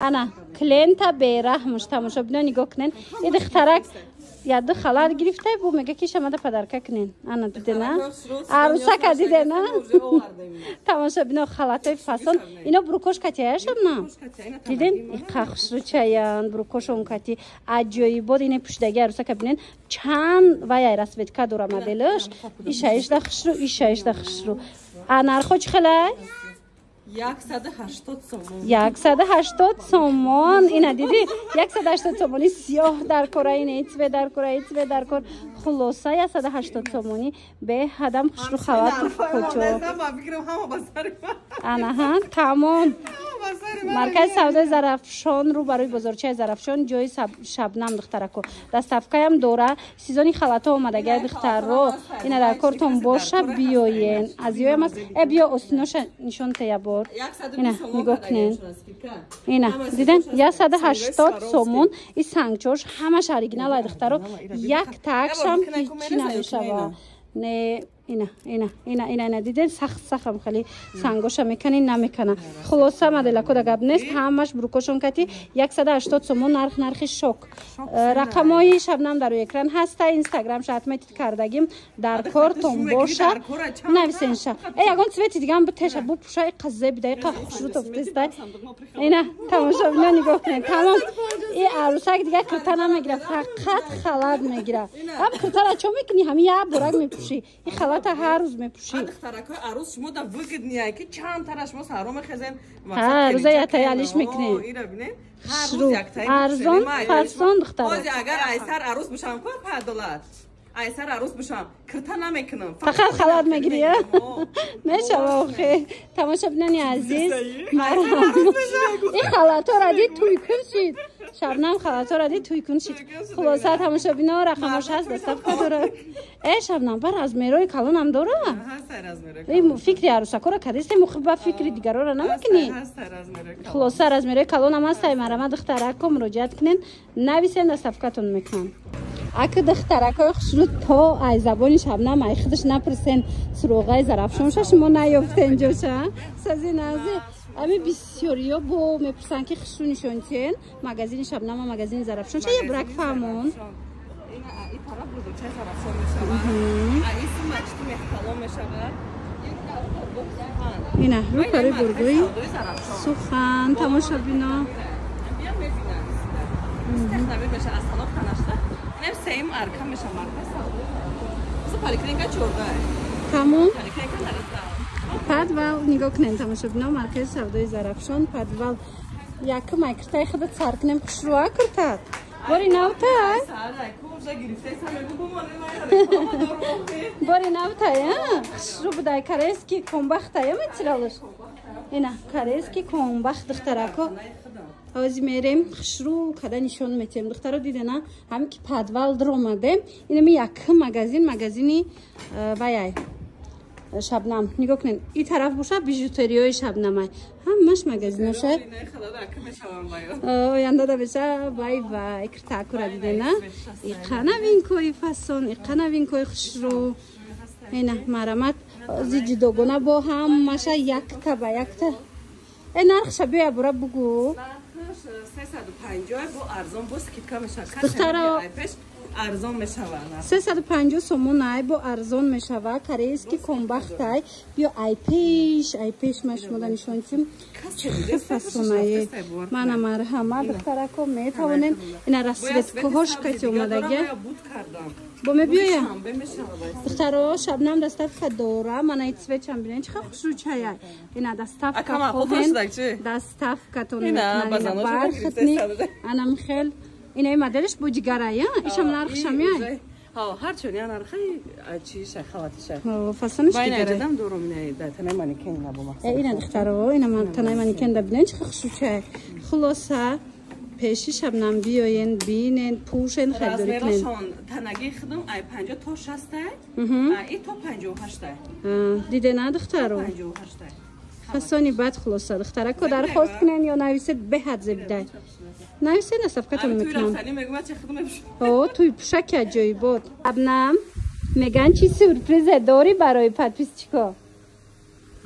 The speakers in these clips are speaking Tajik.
انا کلینتا بیرحمش تماشابینا نگاه کنین این دخترک یاد خالار گرفته بو میگه که شما ده پدرکه کنین انا دیده نه عروسک دیده نه تماشابینا خالاتای فاصل اینا بروکوش کتیه شب نه دیدین این قخش رو چایان بروکوش اون کتی عجایی بود اینه پشتگی عروسک بینین چند وای رسویت کدورا مدلش ایشایش دخش رو ایشایش دخش رو انارخو چه خلای 180 سومون اینا دیدی 180 سومونی سیاه در کره این ایتوه در کره ایتوه در کره خلاصه 180 سومونی به هدم خشرو خوات کوچو انا ها تمام مرکز سودای زرافشان رو برای بازارچه زرافشان جای شبنم دخترکو دستافکای هم دوره سیزونی خلاطا اومدگه دختر رو اینا در کارتون باشه بیاین از یوی هم بیا استنوش نشون تیابور اینا نگاه کنین اینا دیدن 180 سومون این سنگچوش همش اوریجینال دختر رو یک تکش هم هیچی نمیشه نه اینا دیدین سخت خیلی سنگوش میکنین نمیکنه خلاصه مدل کد گب نیست همش بروکوشون کتی 180 سومون نرخ شوک رقمای شبنم در روی اکران هسته اینستاگرام شاتمیت کردگیم در کارتون باشه نویسین شه یگان چیزی دیگه هم بتش بو پوشای قزه بدقیقه خوشرو توفتسته اینا تماشا نگاه کنین تمام این عروسک دیگه کرتا نمیگیره فقط خلات میگیره هم کرتا چون میکنی همین یه برگ میپوشی این خلات هر روز میپوشی دخترکای عروس شما در وقت نیای که چند ترش ما سرام خزن هر روز یه تیالیش میکنین اینا ببینین هر روز یک تای ارزان فرسان دختر اگر ایسر عروس بشم $5 ایسر عروس بشم کرتا نمیکنم فقط خلات میگیری میشه واقعا تماشا بینین عزیز این خلاطا را دید توی کنشید شبنم خلاطا را دید توی کنشید خلاصه تماشا بینا رقمش هست دستف که داره ای شبنم بر از میروی کلون هم داره این فکری عروسکا را کدیسته مخبه فکری دیگر را نمیکنی خلاصه از میروی کلون هم هست مرمه دخترکو مراجعت کنین نویسین دستف کتون میکنن اگه دخترکای خشرو تا از زبان شبنم ای خودش نپرسین سروغای زرافشانش شما نیافته اینجا شه سازی نازی امی بسیاریا بو میپرسن که خشرو نشون چین مگزین شبنم و مگزین زرافشانش یه برک فهمون این طرف بود چه زرافشان میشه این مچتی مختلام میشه اینا رو کاری برگوی سخن تماشا بینا استخدامی بشه از خلاف تنشته نم سیم ارکم میشه مرکز سو پالیکلینیکا چورگاه تمام پالیکلینیکا نرسته پدوال نگاه کنین تماشا بینا مرکز سودای زرافشان پدوال یک مایکرتای خودت سر کنیم خشروها کرتاد باری نوتای باری نوتای خشرو بدای کریسکی کنبختای میترالش اینا کریسکی کنبخت دخترکو آزی میریم خشرو کده نشون میتیم دخترو دیده نه همین که پدوال در اومده اینم یک مگزینی وایای شبنم نگاه کنین این طرف باشه بیژوتریای شبنمه همش مگزیناشه آینده دا بشه وای کرتاکو دیده نه ایقنوین کوی فاسون ایقنوین کوی خشرو اینا مرمت زی جدوگونه با هم ماشه یک تا با یک تا این نرخ شبیه برا بگو 350 با ارزان با سکیتکا میشه دخترا ارزان میشود 350 سومون ای با ارزان میشود کریسکی کنبختای بیا ای پیش مشمودا نشونیم چه فسونایی من مرحمت دخترکو میتوانین اینا رسیدت کهاش کتی اومدگه با می بیایم دخترا شبنم دستف که دوره من ایت سویچ هم بینین چه خوشرو چایه اینا دستف که خوبین دستف که تون میکنن برختنی انم خیل اینه مدلش بوجگره یا ایشم نرخش میای ها هر چون یا نرخی چیشه خواتیشه فسونش دیگه دادم دورم نه تنه مانیکن نبود اینا دخترا اینا من تنه مانیکن دبینن چه خوشرو چای خلاصه پیشی شبنم بیاین بینن پوشن خریداری کنین تنگی خدم ای 50 تا 60 ای تا 58 دیده نه دخترو 58 فسونی بعد خلاصه دختره کو درخواست کنین یا نویسید به حد زبده نویسید صفقتون میکنم توی پوشک جایی بود ابنم میگن چی سورپریز داری برای پدپیس چیکار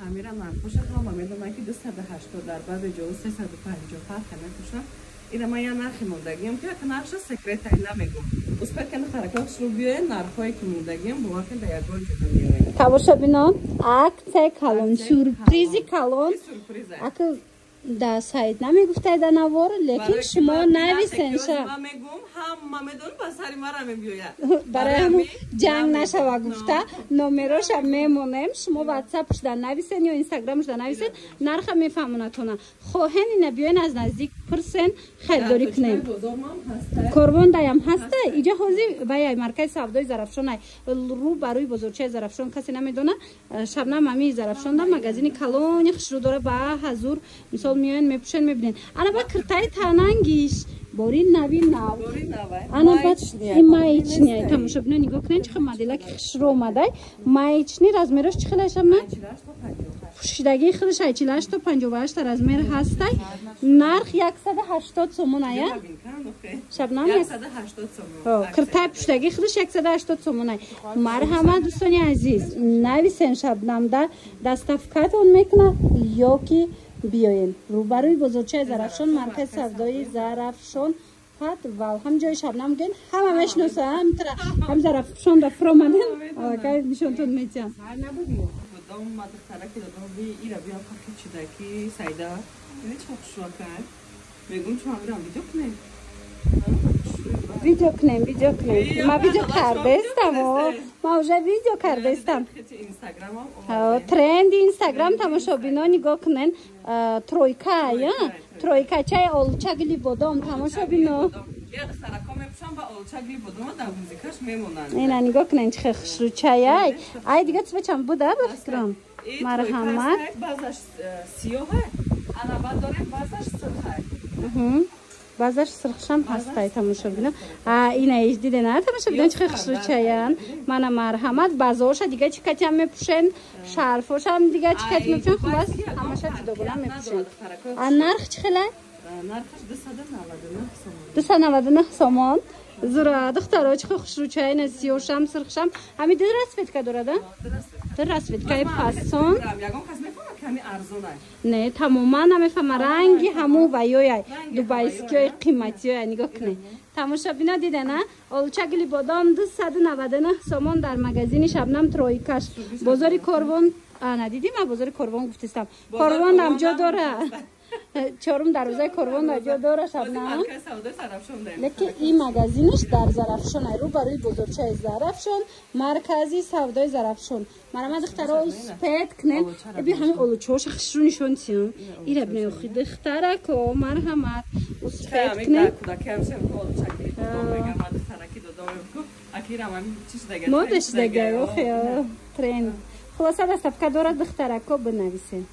همین را نرفوش هم میدونم که 280 در بعد جو 357 میفروشم. اینا ما یا نرخی موندگیم که نرخش سکرت نمیگم. اس پر کنه خرکاتش رو بیه نرخایی که موندگیم با وقتی در یک بار جدا میاره. تماشا بینم акция کالون سورپرایزی کالون. اگه در سایت نمیگفته در نوار لیکن شما نویسین شا. من میگم هم میدون بسری مرا میبیاید. برای همون جنگ نشوه گفته نمرش هم میمونیم شما واتساپش در نویسین یا اینستاگرامش در نویسین نرخ میفهمونتونه خوهن اینه بیاین از نزدیک پرسین خریداری کنین کربن دایم هسته اینجا حوزی بیای مرکز سودای زرافشان رو بروی بزرگچه زرافشان کسی نمیدونه شبنم امی زرافشان در مغازین کلونی خش رو داره با حضور مثال میاین میپوشن میبینین انا با کرتای تنانگیش باری نوی نو انا بعد این مایچنی تماشا بینه نگاه کنین چه مدل که خش رو اومده مایچنی رزمیرش چه خیلیش هم پوشیدگی خودش 48 تا 58 تا رزمیر هسته نرخ 180 سومون آیا شبنم 180 سومون کرتای پوشیدگی خودش 180 سومون آیا مرحمت دوستانی عزیز نویسین شبنم در دستافکاتون میکنه یا که بیاین روبروی بزرگچه زرافشان مرکز سودای زرافشان ول هم جای شبنم گین همه میشناسه هم زرافشان در فرامدن که نشانتون میتیم دام مدرسه که دادم بی ایرا بیام که چیدکی سایدا یه چه خوشحال کرد میگم چون میرم ویدیو کنیم ما ویدیو کرده استم ما اوجا ویدیو کرده استم ترند اینستاگرام تماشا بینا نگاه کنین ترویکا یا ترویکا چای اولچگلی بادام تماشا بینا اینا نگاه کنین چه خوشرو چای ای دیگه چه چند بوده بفکرم مرحمت بازش سیاهه انا بعد داریم بازش سرخه بازش سرخشم هسته تماشا بینم اینا ایش دیده نه تماشا بینم چه خوشرو چایان من مرحمت بازاش دیگه چی کتی هم میپوشن شرفاش هم دیگه چی کتی میپوشن خلاص همشه جداگونه میپوشن نرخ چه خیلی؟ نرخش 299 سومون زورا دخترها چه خوشرو چای سیاهشم سرخشم همین دو رسفت که داره در رسفت که پاسون نه تماما نمیفهم رنگی همو ویای دوبایسکی قیمتی های نگاه کنه تماشا بینا دیده نه اولچگلی بادام 299 سومون در مغازین شبنم ترویکاش بازار کربن ندیدی من بازار کربن گفتم کربن هم جا داره چهارم دروازه کربن در جا داره شبنم لیکن این مغازینش در زرافشان رو برای بزرگچه زرافشان مرکزی سودای زرافشان مرا دخترا سپید کنن بی همین اولچوش خشرو نشون تیم ایره بنی خود دخترا کو مرحمت سپید کنن مودش دیگه اوه ترند خلاصه دستفکه داره دخترا کو بنویسین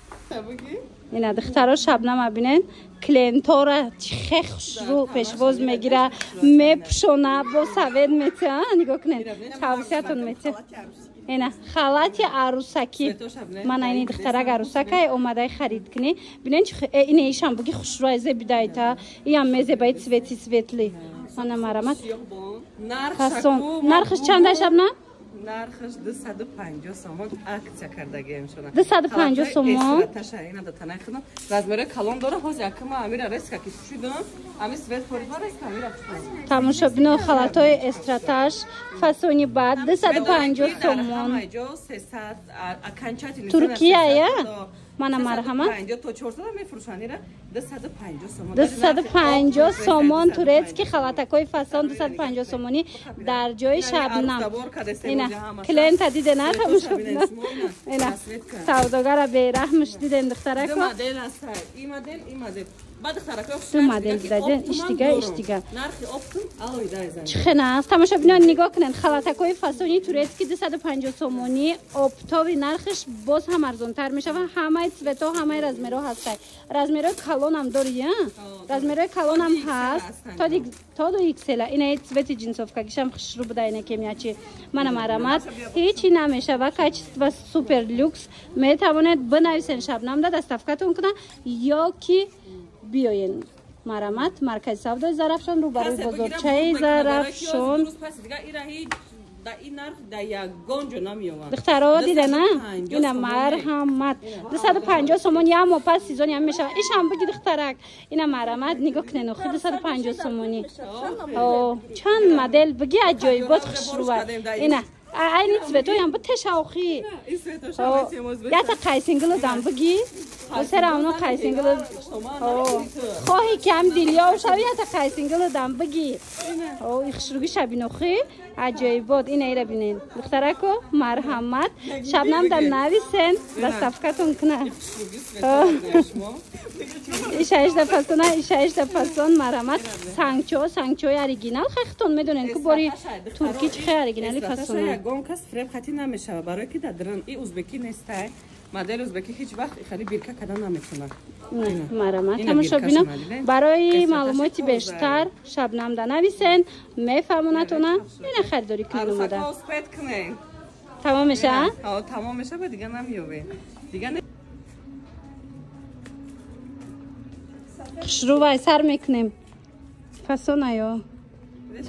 اینا دخترها شبنم ببینین کلینتا را چه خوشرو پیشواز میگیره میپوشونه با سوید میته نگاه کنین توصیه‌تون میته اینا خالات عروسکی من این دخترک عروسکی اومده خرید کنی ببینین این ایشان بگی خوشرو از بدایتا این میز باید سویتلی من مرامت نرخش چنده شبنم نرخش 250 سومون اکسیا کردگیم شونه 250 سومون اینا دو تنه خدم رزمره کلون داره حوز یکم امیر ریسک کی شدم امی سویت پوریبا ریسک امیر تماشا بینو خلاتای استراتاژ فاسونی بعد 250 سومون ترکیه یا من مرحمت 50 تا 400 میفروشن اینا 250 سومون 250 سومون تورецکی خلاتکای فاسون 250 سومونی در جای شبنم اینا کلینت دیده نه تماشا بینو اینا سوداگر به رحمش دیدن دخترک مدل است این مدل بعد خرکاش دو مدل دادن ایش دیگه نرخ افتون الوی دایزن چه نه تماشا بینن نگاه کنن خلاتکای فاسونی تورецکی 250 سومونی اپتاوی نرخش باز هم ارزان تر میشه و همه سوتا همه رزمیرا هست رزمیرا کلون هم داری رزمیرا کلون هم هست تا دو ایکسل اینه سوت جنسوفکا گیشم خشرو بوده اینه که میاچی من مرامت هیچی نمیشه و کاچیستو سوپر لوکس میتوانید بنویسین شبنم ده دستافکاتون کنه یا کی بیاین مرامت مرکز سودای زرافشان رو برای بزرگچه زرافشان در این نرخ در یگان جو نمیومد دخترها دیده نه اینا مرحمت 250 سومون یا ما پس سیزون هم میشه ایش هم بگی دخترک اینا مرحمت نگاه کنن خود 250 سومونی چند مدل بگی عجایبات خشروه اینا این سویتو هم با تشاوخی یا تا قیسینگل دام بگی و سر اونو قیسینگل خواهی کم دیلیا و شوی یا تا قیسینگل دام بگی خشروگی شبینوخی عجایبات این ایره بینین دخترکو مرحمت شبنم در نویسن دستفکتون کنه ایشایش در پسونه ایشایش در پسون مرحمت سنگچوی اریگینال خیختون میدونین که باری ترکی چه اریگینالی پسونه یگان کس فریب خطی نمیشه برای که در درن این ازبکی نیسته مدل ازبکی هیچ وقت خیلی بیرکه کدن نمیتونه مرحمت تماشا بینم برای معلوماتی بیشتر شبنم در نویسن میفهمونتونه این خریداری کنید اومده تمام میشه؟ تمام میشه با دیگه نمیوه دیگه خشرو وای سر میکنیم فسونه یا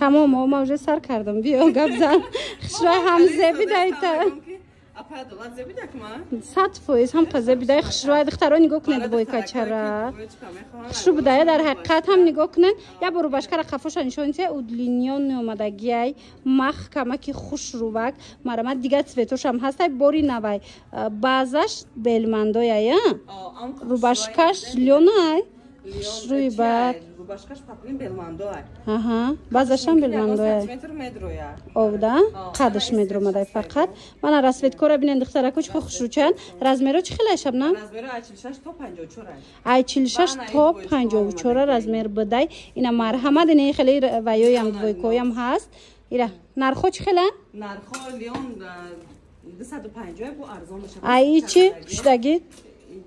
تمام ما وجه سر کردم بیا گب زن خشرو هم زبی دایتا 100% هم قضیه بیدای خشروی دخترها نگاه کنید بای کچره خشرو بدایه در حقیقت هم نگاه کنید یا برو باشکر خفوشا نشونیه اودلینیون اومدگیای مخ کمکی خوش روبک مرمت دیگه سویتوش هم هسته باری نوای بازش بلمندویه رو باشکش لیونای خشروی بعد باشکش پاپلین بلمندوی بازش هم بلمندویه او ده قدش میدرو مدای فقط من رسویت کورا بینن دخترکو چه خوش رو چند رزمیرو چه خیلی شب نه؟ رزمیرو 46 تا 54 ای 46 تا 54 رزمیر بدای اینا مرحمت اینه خیلی ویوی هم دویکوی هم هست ایره نرخو چه خیلی؟ نرخو لیون 250 بو ارزان میشه ای چی؟ پشتگید؟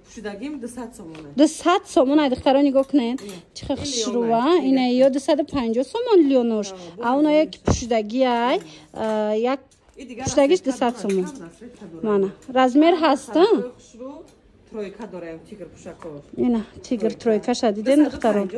پشتگیم 200 سومونه 200 سومون ای دخترها نگاه کنین چه خشروه اینه یا 250 سومون لیونوش اونو یک پشتگی ای یک پشتگیش 200 سومون مانه رزمیر هستن ترویکا داریم تیگر پوشاکو اینا تیگر ترویکا شدیدین دختران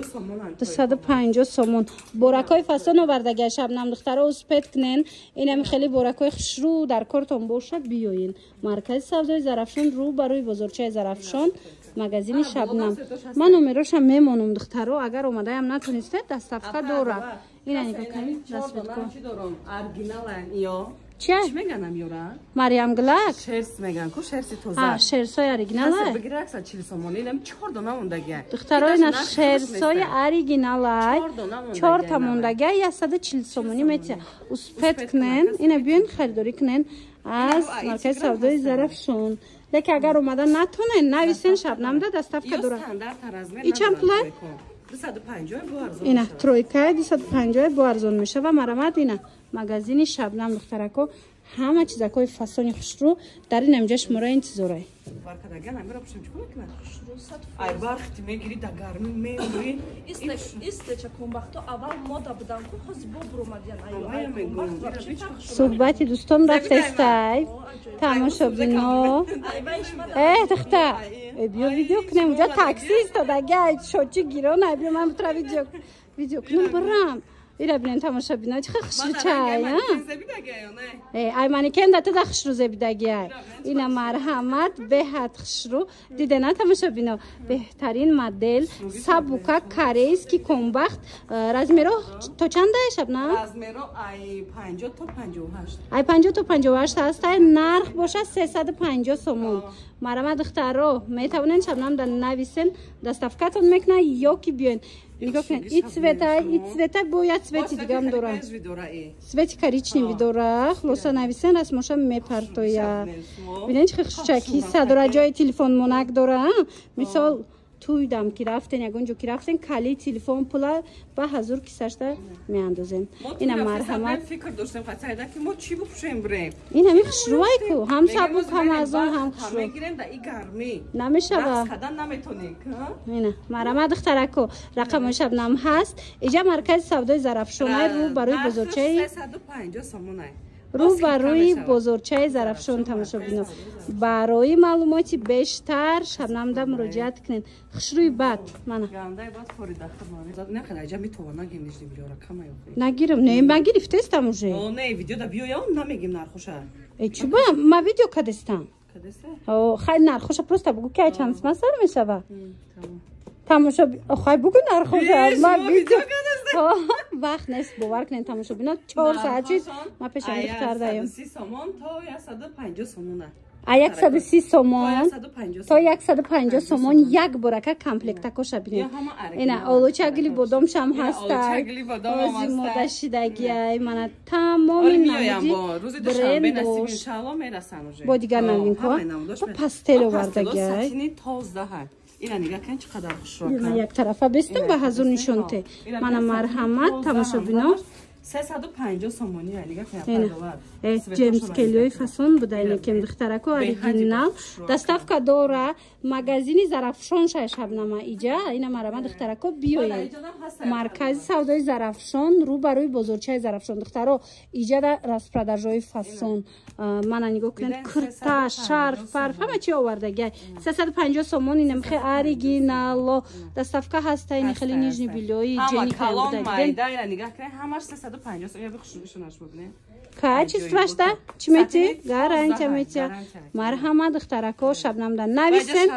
250 سومون بورکای فسانو بردگه شبنم دخترها اسپت کنین اینم خیلی بورکای خشرو در کارتون باشه بیاین مرکز سودای زرافشان رو برای بزرگچه زرافشان مگزین شبنم من نمراشم میمونم دخترها اگر اومده هم نتونسته دستفقه دوره اینا نگاه کنین دست بکن چیه؟ چی میگنم یورا؟ مریم گلک شرس میگن کو شرسی توزه شرسای اریگیناله بگیره اکثر 40 سومونی اینم 4 دونه موندگه دخترای اینا شرسای اریگیناله 4 تا موندگه 140 سومونی میشه اسپت کنن اینا بیان خریداری کنن از مرکز سودای ظرفشون لیک اگر اومدن نتونن نویسن شبنم ده دستفقه دوره ای چند پله 250 بو ارزون اینا ترویکا 250 بو ارزون میشه و مرمت اینا مگزین شبنم دخترکو همه چیزاکای فسانی خشرو در این امجاش مرا انتظاره بارکدگه نمیره پشم چیکار کنه ای وقتی میگیری در گرمی میموری ایسته چه کنبختو اول مودا بدن کو خود بو برمدین صحبت دوستان رفته استای تماشا بینو دختر بیا ویدیو کنم اونجا تاکسی استادگه شوچی گیران بیا من بترا ویدیو کنم برم ایره بینن تماشا بینو چه خشرو چای ای مانی کن داته دا خشرو زبیدگی ای اینا مرحمت به حد خشرو دیده نه تماشا بینو بهترین مدل سابوکا کاریس کی کنبخت رزمیرو تو چند شب نه؟ رزمیرو ای 50 تا 58 ای 50 تا 58 هست نرخ باشه 350 سومون مرحمت دخترو میتونین شبنم در نویسن دستفکتون میکنه یا کی بیاین نگاه کن ایت سویتا باید سویتی دیگه هم داره سویتی کریچنی داره خلاصا نویسن رسماشا میپرتویه بینین چه خشکی صدره جای تلفن مونک داره مثال توی دم که رفتن یگون جو که رفتن کلی تلفن پولا با حضور کساشته میاندازن اینا مرحمت فکر داشتم قطعه که ما چی بپوشیم بریم این همی خشروی کو هم سبوک هم از اون هم خشرو میگیرن در این گرمی نمیشه با کدن نمیتونی اینا مرحمت دخترکو رقم شبنم هست اینجا مرکز سودای ظرفشونه رو برای بزرگچه 350 سومونه رو برای بزرگچه زرافشان تماشابینا. برای معلوماتی بیشتر شبنم دا مراجعت کنین. خشروی بد منه نگیرم. نه من گرفتم уже. نه ویدیو دا بیایم نمیگیم نرخوشه. ای چی با ما ویدیو کدستم. او خیلی نرخوشه پروستا بگو که چند سر میشه. تماشا خواهی بگو نرخوشه ما ویدیو وقت نیست باور کنین تماشابینا 4 ساعت چیز ما پیشم دختر داریم 130 سومون تا 150 سومونه 130 سومون تا 150 سومون یک برکه کامپلکت کوشا بینید اینا اولوچگلی بادام شم هستای روزی مودا شدگی من تمام نمودی برند دوش با دیگر نمین کن با پستل وردگی اینا نگاه کن چقدر خوش رو من یک طرفه بستم به حضور نشونته من مرحمت تماشابینا 350 سومونی نگاه کن جیمز کلیوی فاسون بوده اینه که دخترکو اوریجینال دستافکا داره مغازین زرافشان شبنم ایجا اینا مرحمت دخترکو بیاید مرکز سودای زرافشان رو برای بزرگچه زرافشان دخترو ایجا در راسپرادرجوی فاسون من نگاه کن کرتا شرف فرف همه چی آوردگی 350 سومون اینم خیلی اوریجینال دستافکا هست این خیلی نیجنی بیلوی جنی که بوده نگاه کن همش 350 سومون بخشونش ببینید کاچی страшда чимети гарантия метя марҳамат духтарако шабнам да нависен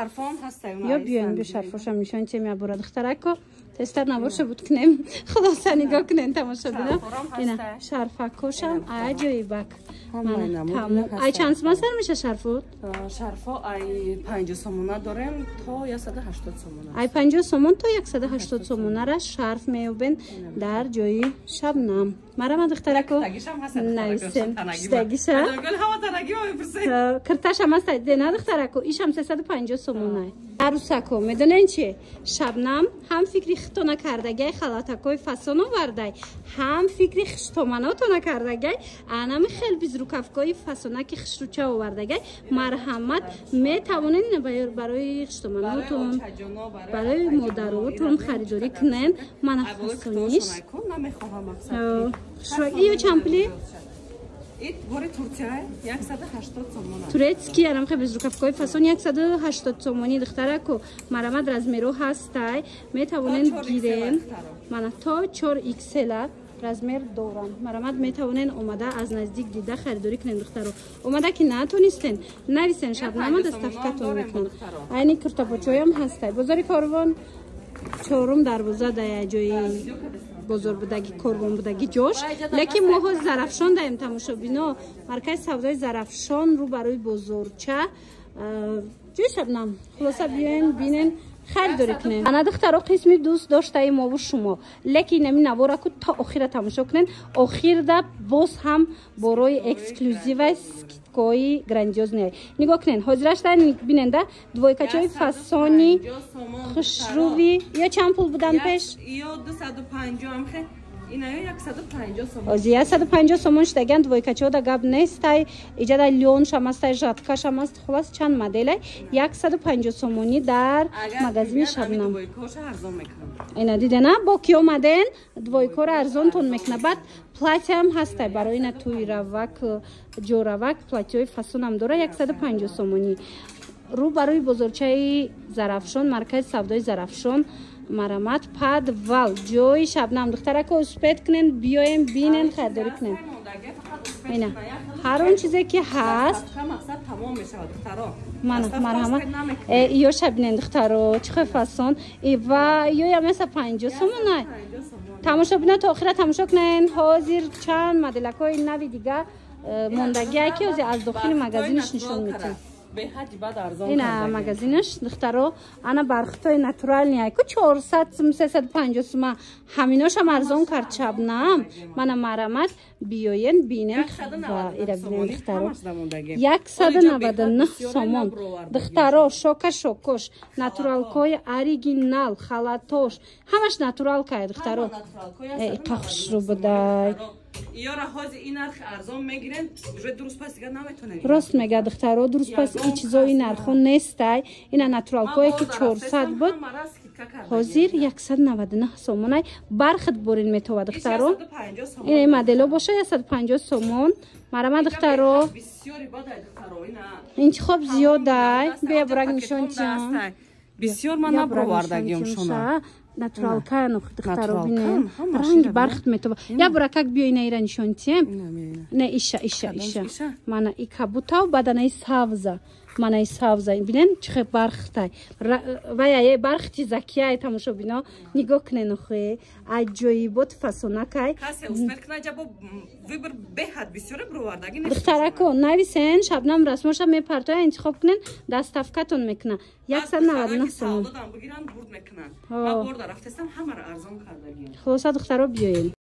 ё биён бе шарфоша мишон теми абура духтарако тестар набоша буд кунем худоса нигоҳ кунем тамошо бина ина шарфакошам аҷоибак ай чанд сомон сар меша шарфот шарфо ай 50 сомона дорем то 180 сомона ай 50 сомон то 180 сомонара шарф меёбен дар ҷои шабнам марҳамат духтарако нависем штагиша кирташам аст дена духтарако ишам 350 сомонай арусако медонен чи шабнам ҳам фикри хитона кардагай халатакои фасон овардай ҳам фикри хиштоманотона кардагай анами хел безрукавкои фасонаки хишруча овардагай марҳамат метавонен барои хиштоманотон барои модаротон харидорӣ кунен мана фасониш ё чампли турецкий арам хе безрукавкои фасон 180 сомони духтарако марҳамат размеро ҳастай метавонен гирен мана то 4 xl размер дорам марҳамат метавонен омада аз наздик дида харидорӣ кунен духтаро омада ки натонистен нависен шабнама дастафкатон мекунанд айни куртапочоям ҳастай бозори корвон чорум дарвоза да ҷои бозор будаги корвон будаги ҷош лекин моҳо зарафшон даем тамошобино маркази савдои зарафшон рӯ барои бозорча ҷои шабнам хулоса биёен бинен харидорӣ кунен ана духтаро қисми дӯст доштаи мову шумо лекин нами навораку то охира тамошо кунен охирда боз ҳам борои эксклюзиваи скидкои грандиозная нигоҳ кунен ҳозирашда биненда двойкачои фасони хушрӯви ё чанд пул будан пеш ё 250 اینا 150 сомон. Ози 150 сомон штаган двойкачо да гап нестай. Иҷада лён шамастай жатка шамаст хулас чанд моделай 150 сомони дар магазини Шабнам. Ина дидена бо ки омаден двойкора арзонтон мекна бад платьям ҳастай барои ина туйравак ҷоравак платьёи фасонам дора 150 сомони. Рӯ барои бозорчаи Зарафшон маркази савдои Зарафшон марамат подвал ҷои Шабнам духтарако успед кунен биёем бинен харидорӣ кунен. Ина ҳар он чизе ки ҳаст марҳамат ё шабинен духтаро чихе фасон ва ё ямеса 50 сомонай тамошобина то охира тамошо кунен ҳозир чанд моделакои нави дига мондагия ки ози аз дохили магазиниш нишон метем. Ина магазинаш духтаро ана бархтои натурални айку 400-350 сума ҳаминошам арзон кард Шабнам мана марамат биёен бинен ва ира бинен духтаро 199 сомон духтаро шока шокош натуралкои оригинал халатош ҳамаш натуралкай духтаро қахшру будай Иёра ҳозир ин нарх арзон мегирен, уже дуруст пас дига наметонем. Рост мега духтаро, дуруст пас и чизои нархо нестай. Ина натуралкое ки 400 буд. ҳозир 199 сомон бархат борин метова духтаро ин модело боша 150 сомон марама духтаро интихоб зиёда бия бурак нишончиам бисёр ман набровардагиам шуна натуралка нох духтаро бинем ранги бархат метова я бурак как биё ина ира нишонтием не иша мана и кабутав баданаи савза манай савза бинен чихе бархтай вая бархти закия тамошо бино нигоҳ кунен охе аҷоибот фасонакай касе усперкна ҷабо выбор беҳад бисёре бровардаги не духтарако нависен шабнам расмоша мепартоя интихоб кунен дастафкатон мекуна 199 сомон бигиран бурд мекунан ма борда рафтестам ҳамаро арзон кардагиам хулоса духтаро биёем